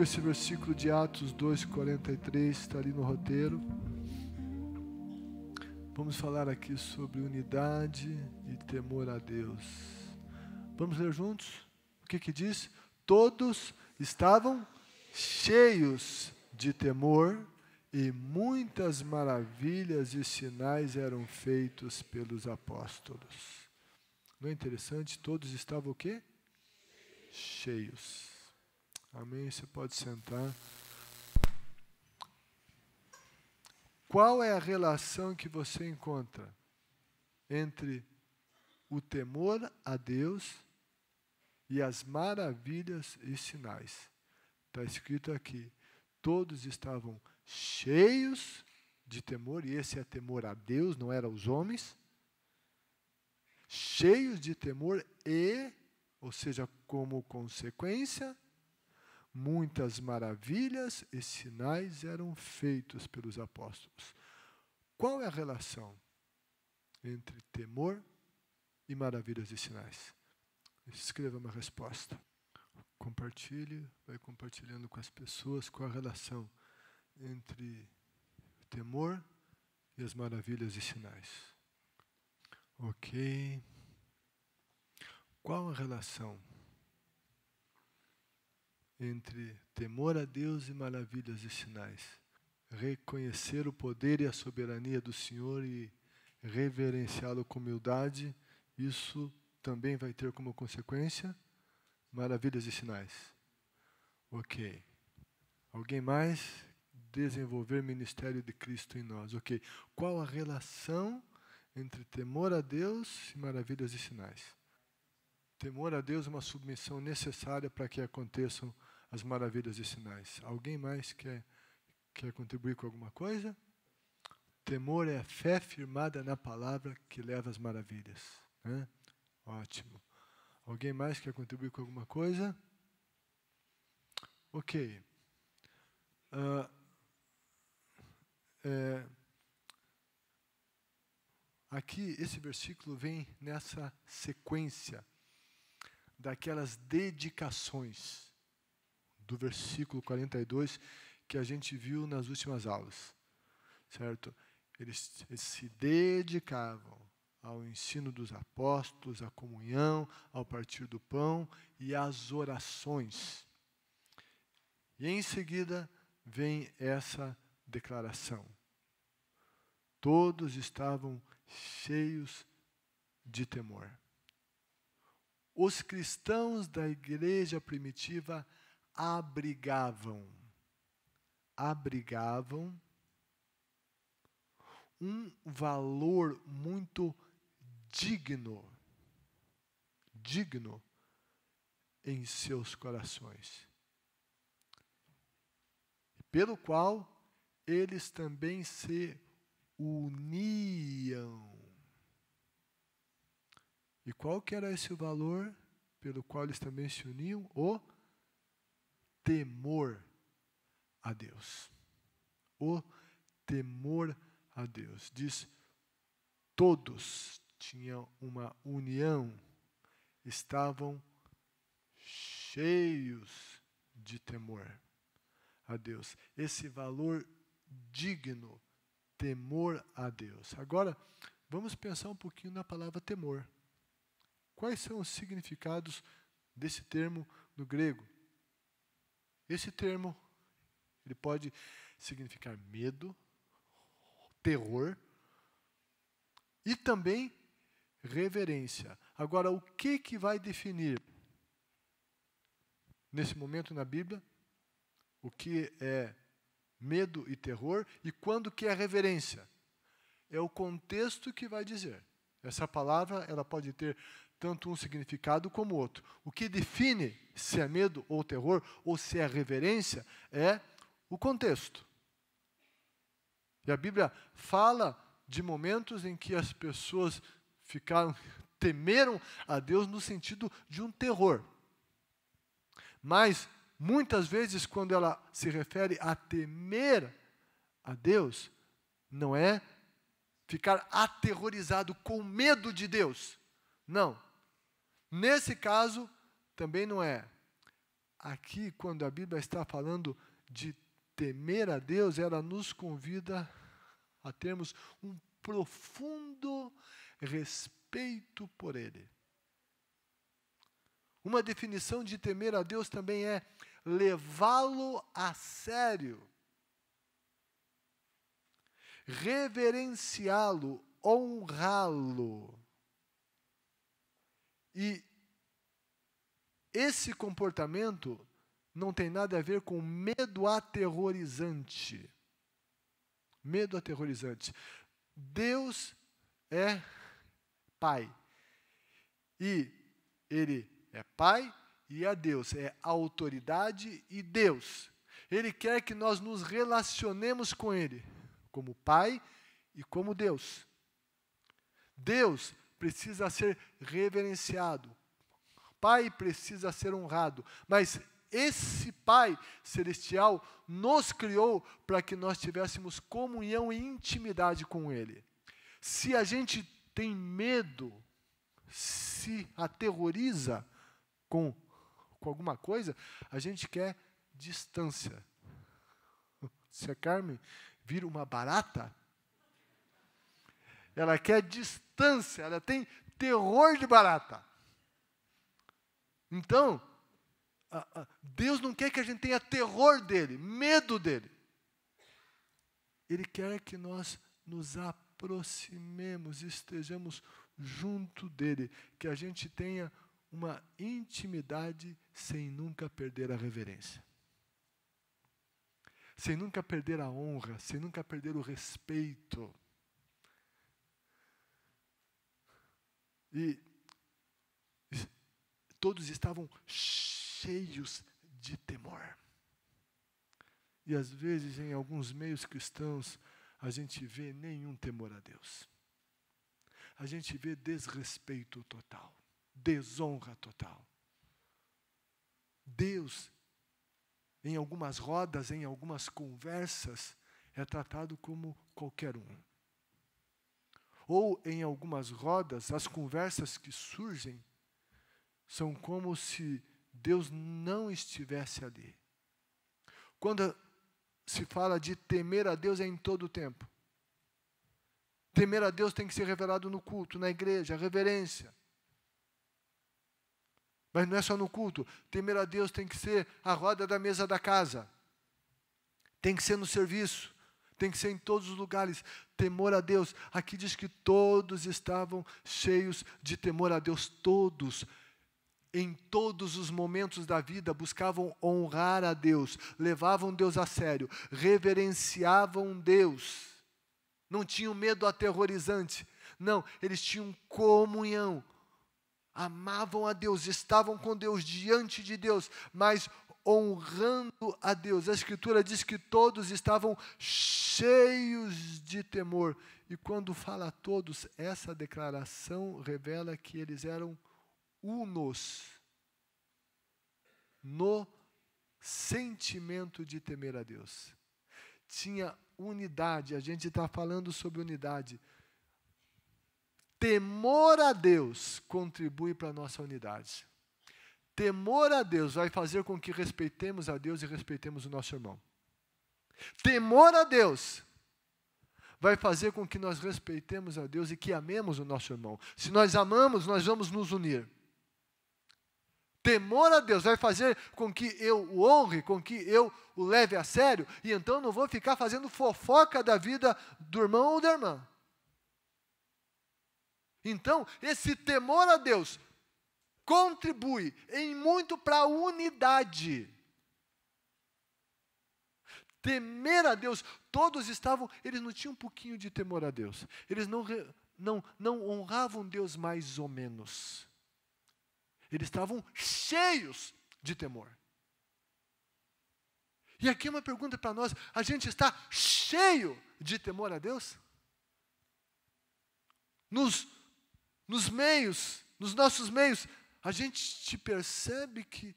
esse versículo de Atos 2:43, está ali no roteiro. Vamos falar aqui sobre unidade e temor a Deus. Vamos ler juntos? O que diz? Todos estavam cheios de temor e muitas maravilhas e sinais eram feitos pelos apóstolos. Não é interessante? Todos estavam o quê? Cheios. Amém? Você pode sentar. Qual é a relação que você encontra entre o temor a Deus e as maravilhas e sinais? Está escrito aqui, todos estavam cheios de temor, e esse é temor a Deus, não era aos homens. Cheios de temor e, ou seja, como consequência, muitas maravilhas e sinais eram feitos pelos apóstolos. Qual é a relação entre temor e maravilhas e sinais? Escreva uma resposta. Compartilhe, vai compartilhando com as pessoas qual a relação entre temor e as maravilhas e sinais. Ok. Qual a relação entre temor a Deus e maravilhas e sinais? Reconhecer o poder e a soberania do Senhor e reverenciá-lo com humildade, isso também vai ter como consequência maravilhas e sinais. Ok. Alguém mais? Desenvolver ministério de Cristo em nós. Ok. Qual a relação entre temor a Deus e maravilhas e sinais? Temor a Deus é uma submissão necessária para que aconteçam as maravilhas e sinais. Alguém mais quer contribuir com alguma coisa? Temor é a fé firmada na palavra que leva às maravilhas. Né? Ótimo. Alguém mais quer contribuir com alguma coisa? Ok. Aqui, esse versículo vem nessa sequência daquelas dedicações do versículo 42 que a gente viu nas últimas aulas, certo? Eles se dedicavam ao ensino dos apóstolos, à comunhão, ao partir do pão e às orações. E em seguida vem essa declaração. Todos estavam cheios de temor. Os cristãos da igreja primitiva abrigavam um valor muito digno em seus corações, pelo qual eles também se uniam. E qual que era esse valor pelo qual eles também se uniam? O temor a Deus. O temor a Deus. Diz, todos tinham uma união, estavam cheios de temor a Deus. Esse valor digno, temor a Deus. Agora, vamos pensar um pouquinho na palavra temor. Quais são os significados desse termo no grego? Esse termo, ele pode significar medo, terror e também reverência. Agora, o que vai definir, nesse momento na Bíblia, o que é medo e terror e quando que é reverência? É o contexto que vai dizer. Essa palavra, ela pode ter tanto um significado como outro. O que define se é medo ou terror, ou se é reverência, é o contexto. E a Bíblia fala de momentos em que as pessoas temeram a Deus no sentido de um terror. Mas, muitas vezes, quando ela se refere a temer a Deus, não é ficar aterrorizado com medo de Deus. Não. Nesse caso, também não é aqui, quando a Bíblia está falando de temer a Deus, ela nos convida a termos um profundo respeito por Ele. Uma definição de temer a Deus também é levá-lo a sério, reverenciá-lo, honrá-lo. E esse comportamento não tem nada a ver com medo aterrorizante. Medo aterrorizante. Deus é Pai. E Ele é Pai e é Deus. É autoridade e Deus. Ele quer que nós nos relacionemos com Ele, como Pai e como Deus. Deus precisa ser reverenciado. Pai precisa ser honrado. Mas esse Pai celestial nos criou para que nós tivéssemos comunhão e intimidade com Ele. Se a gente tem medo, se aterroriza com alguma coisa, a gente quer distância. Se a Carmen vira uma barata, ela quer distância, ela tem terror de barata. Então, Deus não quer que a gente tenha terror dele, medo dele. Ele quer que nós nos aproximemos, estejamos junto dele, que a gente tenha uma intimidade sem nunca perder a reverência. Sem nunca perder a honra, sem nunca perder o respeito. E todos estavam cheios de temor. E às vezes, em alguns meios cristãos, a gente vê nenhum temor a Deus. A gente vê desrespeito total, desonra total. Deus, em algumas rodas, em algumas conversas, é tratado como qualquer um. Ou em algumas rodas, as conversas que surgem são como se Deus não estivesse ali. Quando se fala de temer a Deus é em todo o tempo. Temer a Deus tem que ser revelado no culto, na igreja, a reverência. Mas não é só no culto. Temer a Deus tem que ser a roda da mesa da casa. Tem que ser no serviço. Tem que ser em todos os lugares. Temor a Deus. Aqui diz que todos estavam cheios de temor a Deus. Todos. Em todos os momentos da vida, buscavam honrar a Deus. Levavam Deus a sério. Reverenciavam Deus. Não tinham medo aterrorizante. Não, eles tinham comunhão. Amavam a Deus, estavam com Deus, diante de Deus, mas honrando a Deus. A Escritura diz que todos estavam cheios de temor. E quando fala todos, essa declaração revela que eles eram unos no sentimento de temer a Deus. Tinha unidade, a gente está falando sobre unidade. Temor a Deus contribui para a nossa unidade. Temor a Deus vai fazer com que respeitemos a Deus e respeitemos o nosso irmão. Temor a Deus vai fazer com que nós respeitemos a Deus e que amemos o nosso irmão. Se nós amamos, nós vamos nos unir. Temor a Deus vai fazer com que eu o honre, com que eu o leve a sério, e então não vou ficar fazendo fofoca da vida do irmão ou da irmã. Então, esse temor a Deus contribui em muito para a unidade. Temer a Deus, todos estavam, eles não tinham um pouquinho de temor a Deus. Eles não honravam Deus mais ou menos. Eles estavam cheios de temor. E aqui uma pergunta para nós, a gente está cheio de temor a Deus? Nos meios, nos nossos meios, a gente percebe que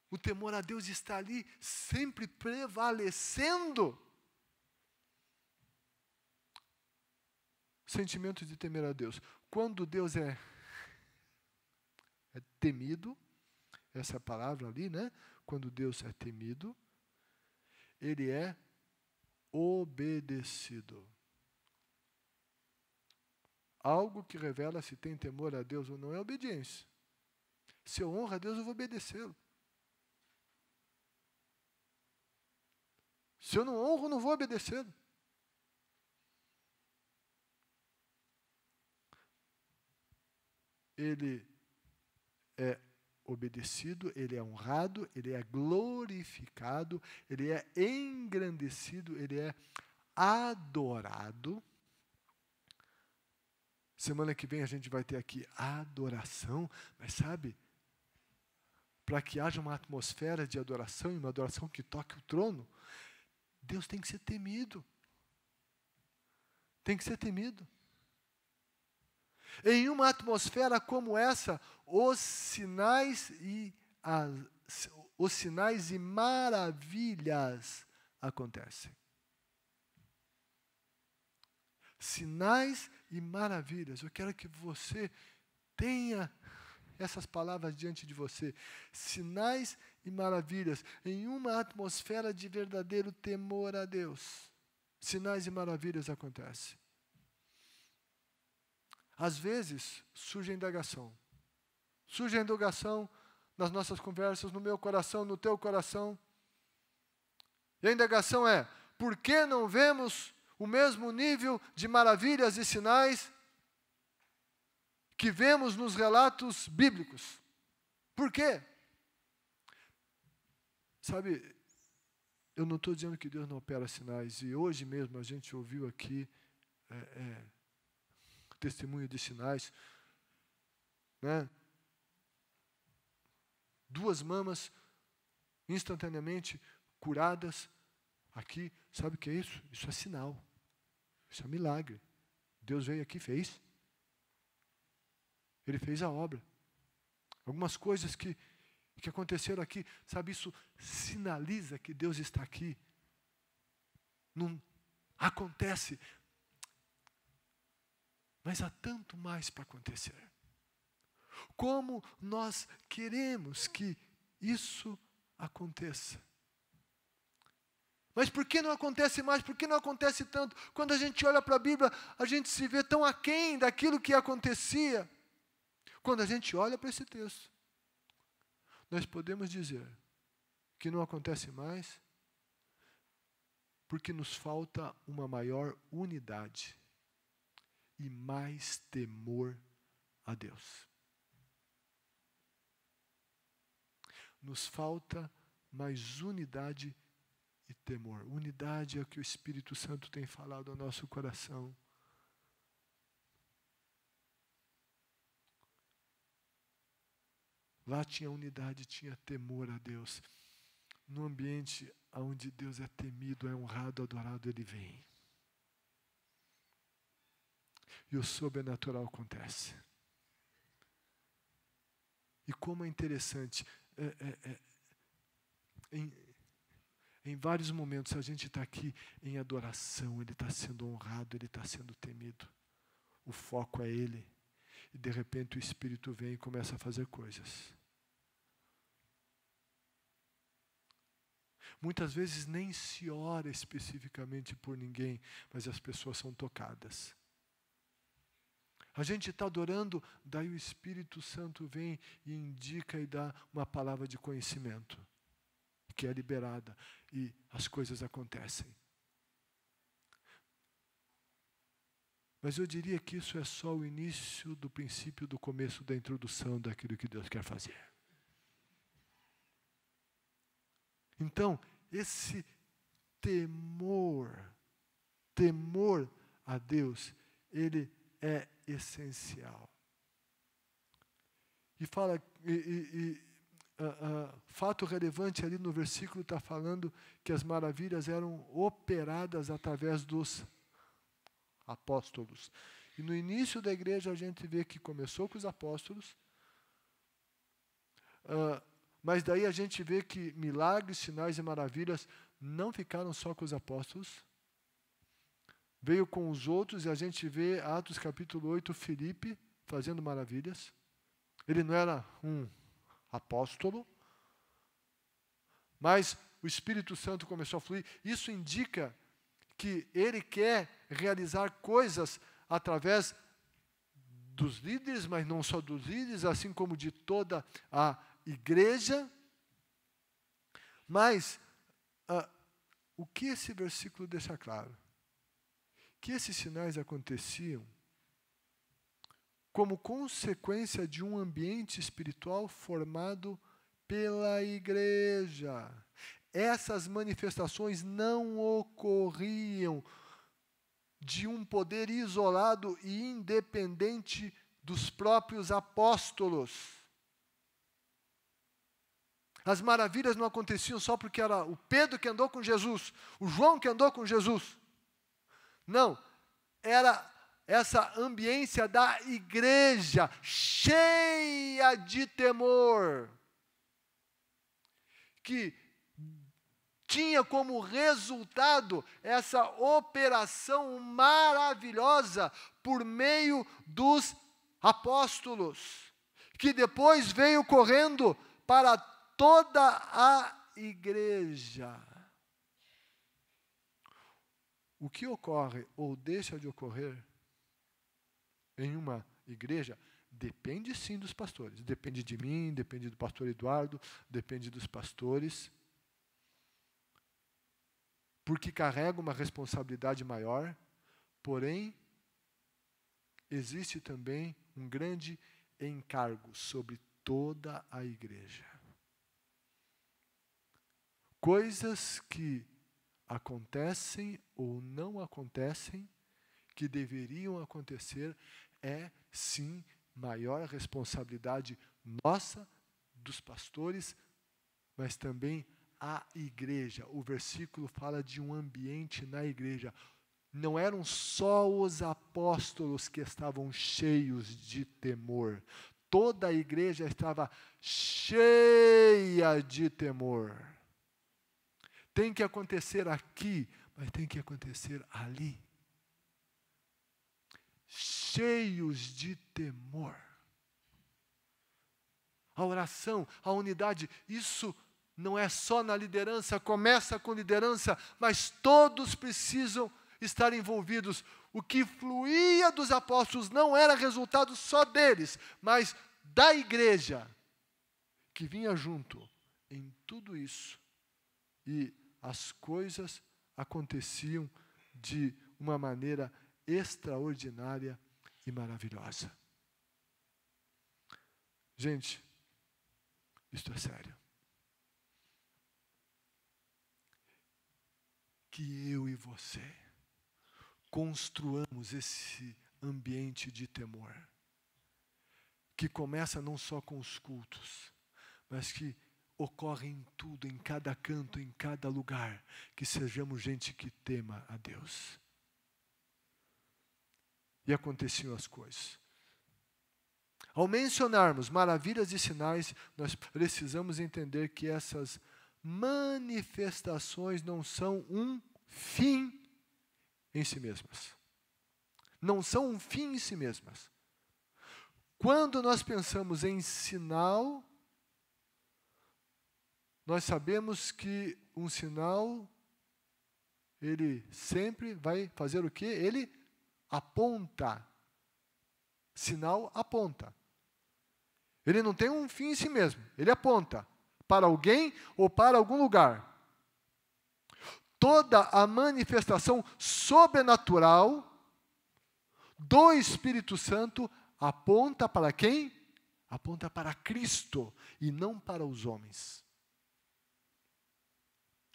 o temor a Deus está ali sempre prevalecendo. Sentimento de temer a Deus. Quando Deus é temido, essa palavra ali, né? Quando Deus é temido, ele é obedecido. Algo que revela se tem temor a Deus ou não é obediência. Se eu honro a Deus, eu vou obedecê-lo. Se eu não honro, eu não vou obedecê-lo. Ele é obedecido, ele é honrado, ele é glorificado, ele é engrandecido, ele é adorado. Semana que vem a gente vai ter aqui adoração, mas sabe, para que haja uma atmosfera de adoração, e uma adoração que toque o trono, Deus tem que ser temido. Tem que ser temido. Em uma atmosfera como essa, os sinais e maravilhas acontecem. Sinais e maravilhas. Eu quero que você tenha essas palavras diante de você. Sinais e maravilhas. Em uma atmosfera de verdadeiro temor a Deus, sinais e maravilhas acontecem. Às vezes, surge a indagação. Surge a indagação nas nossas conversas, no meu coração, no teu coração. E a indagação é: por que não vemos o mesmo nível de maravilhas e sinais que vemos nos relatos bíblicos? Por quê? Sabe, eu não estou dizendo que Deus não opera sinais, e hoje mesmo a gente ouviu aqui testemunho de sinais, né? 2 mamas instantaneamente curadas aqui. Sabe o que é isso? Isso é sinal. Isso é milagre. Deus veio aqui e fez. Ele fez a obra. Algumas coisas que aconteceram aqui, sabe, isso sinaliza que Deus está aqui. Não acontece, mas há tanto mais para acontecer. Como nós queremos que isso aconteça. Mas por que não acontece mais? Por que não acontece tanto? Quando a gente olha para a Bíblia, a gente se vê tão aquém daquilo que acontecia. Quando a gente olha para esse texto, nós podemos dizer que não acontece mais porque nos falta uma maior unidade e mais temor a Deus. Nos falta mais unidade e temor. Unidade é o que o Espírito Santo tem falado ao nosso coração. Lá tinha unidade, tinha temor a Deus. No ambiente onde Deus é temido, é honrado, adorado, Ele vem. E o sobrenatural acontece. E como é interessante, em vários momentos a gente está aqui em adoração, Ele está sendo honrado, Ele está sendo temido. O foco é Ele. E de repente o Espírito vem e começa a fazer coisas. Muitas vezes nem se ora especificamente por ninguém, mas as pessoas são tocadas. A gente está adorando, daí o Espírito Santo vem e indica e dá uma palavra de conhecimento, que é liberada, e as coisas acontecem. Mas eu diria que isso é só o início do princípio, do começo da introdução daquilo que Deus quer fazer. Então, esse temor a Deus, ele é essencial. E fala, fato relevante ali no versículo está falando que as maravilhas eram operadas através dos apóstolos. E no início da igreja a gente vê que começou com os apóstolos, mas daí a gente vê que milagres, sinais e maravilhas não ficaram só com os apóstolos. Veio com os outros, e a gente vê Atos capítulo 8, Filipe fazendo maravilhas. Ele não era um apóstolo, mas o Espírito Santo começou a fluir. Isso indica que ele quer realizar coisas através dos líderes, mas não só dos líderes, assim como de toda a igreja. Mas o que esse versículo deixa claro? Que esses sinais aconteciam como consequência de um ambiente espiritual formado pela igreja. Essas manifestações não ocorriam de um poder isolado e independente dos próprios apóstolos. As maravilhas não aconteciam só porque era o Pedro que andou com Jesus, o João que andou com Jesus. Não, era essa ambiência da igreja cheia de temor, que tinha como resultado essa operação maravilhosa por meio dos apóstolos, que depois veio correndo para toda a igreja. O que ocorre ou deixa de ocorrer em uma igreja depende sim dos pastores. Depende de mim, depende do pastor Eduardo, depende dos pastores, porque carrega uma responsabilidade maior, porém, existe também um grande encargo sobre toda a igreja. Coisas que acontecem ou não acontecem, que deveriam acontecer, é sim maior responsabilidade nossa, dos pastores, mas também a igreja. O versículo fala de um ambiente na igreja. Não eram só os apóstolos que estavam cheios de temor. Toda a igreja estava cheia de temor. Tem que acontecer aqui, mas tem que acontecer ali. Cheios de temor. A oração, a unidade, isso não é só na liderança, começa com liderança, mas todos precisam estar envolvidos. O que fluía dos apóstolos não era resultado só deles, mas da igreja, que vinha junto em tudo isso. E as coisas aconteciam de uma maneira extraordinária e maravilhosa. Gente, isto é sério. Que eu e você construamos esse ambiente de temor, que começa não só com os cultos, mas que ocorre em tudo, em cada canto, em cada lugar, que sejamos gente que tema a Deus. E aconteciam as coisas. Ao mencionarmos maravilhas e sinais, nós precisamos entender que essas manifestações não são um fim em si mesmas. Não são um fim em si mesmas. Quando nós pensamos em sinal, nós sabemos que um sinal, ele sempre vai fazer o quê? Ele aponta. Sinal aponta. Ele não tem um fim em si mesmo. Ele aponta para alguém ou para algum lugar. Toda a manifestação sobrenatural do Espírito Santo aponta para quem? Aponta para Cristo e não para os homens.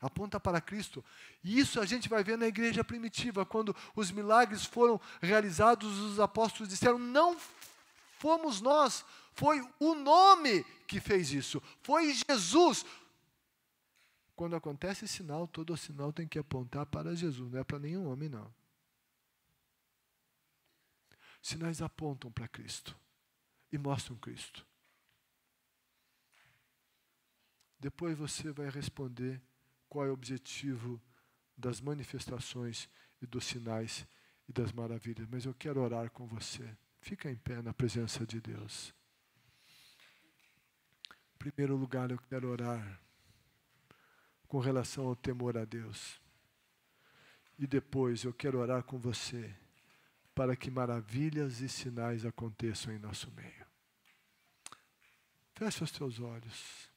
Aponta para Cristo. E isso a gente vai ver na igreja primitiva, quando os milagres foram realizados, os apóstolos disseram, não fomos nós, foi o nome que fez isso, foi Jesus. Quando acontece sinal, todo sinal tem que apontar para Jesus, não é para nenhum homem, não. Sinais apontam para Cristo e mostram Cristo. Depois você vai responder qual é o objetivo das manifestações e dos sinais e das maravilhas. Mas eu quero orar com você. Fica em pé na presença de Deus. Em primeiro lugar, eu quero orar com relação ao temor a Deus. E depois eu quero orar com você para que maravilhas e sinais aconteçam em nosso meio. Feche os teus olhos.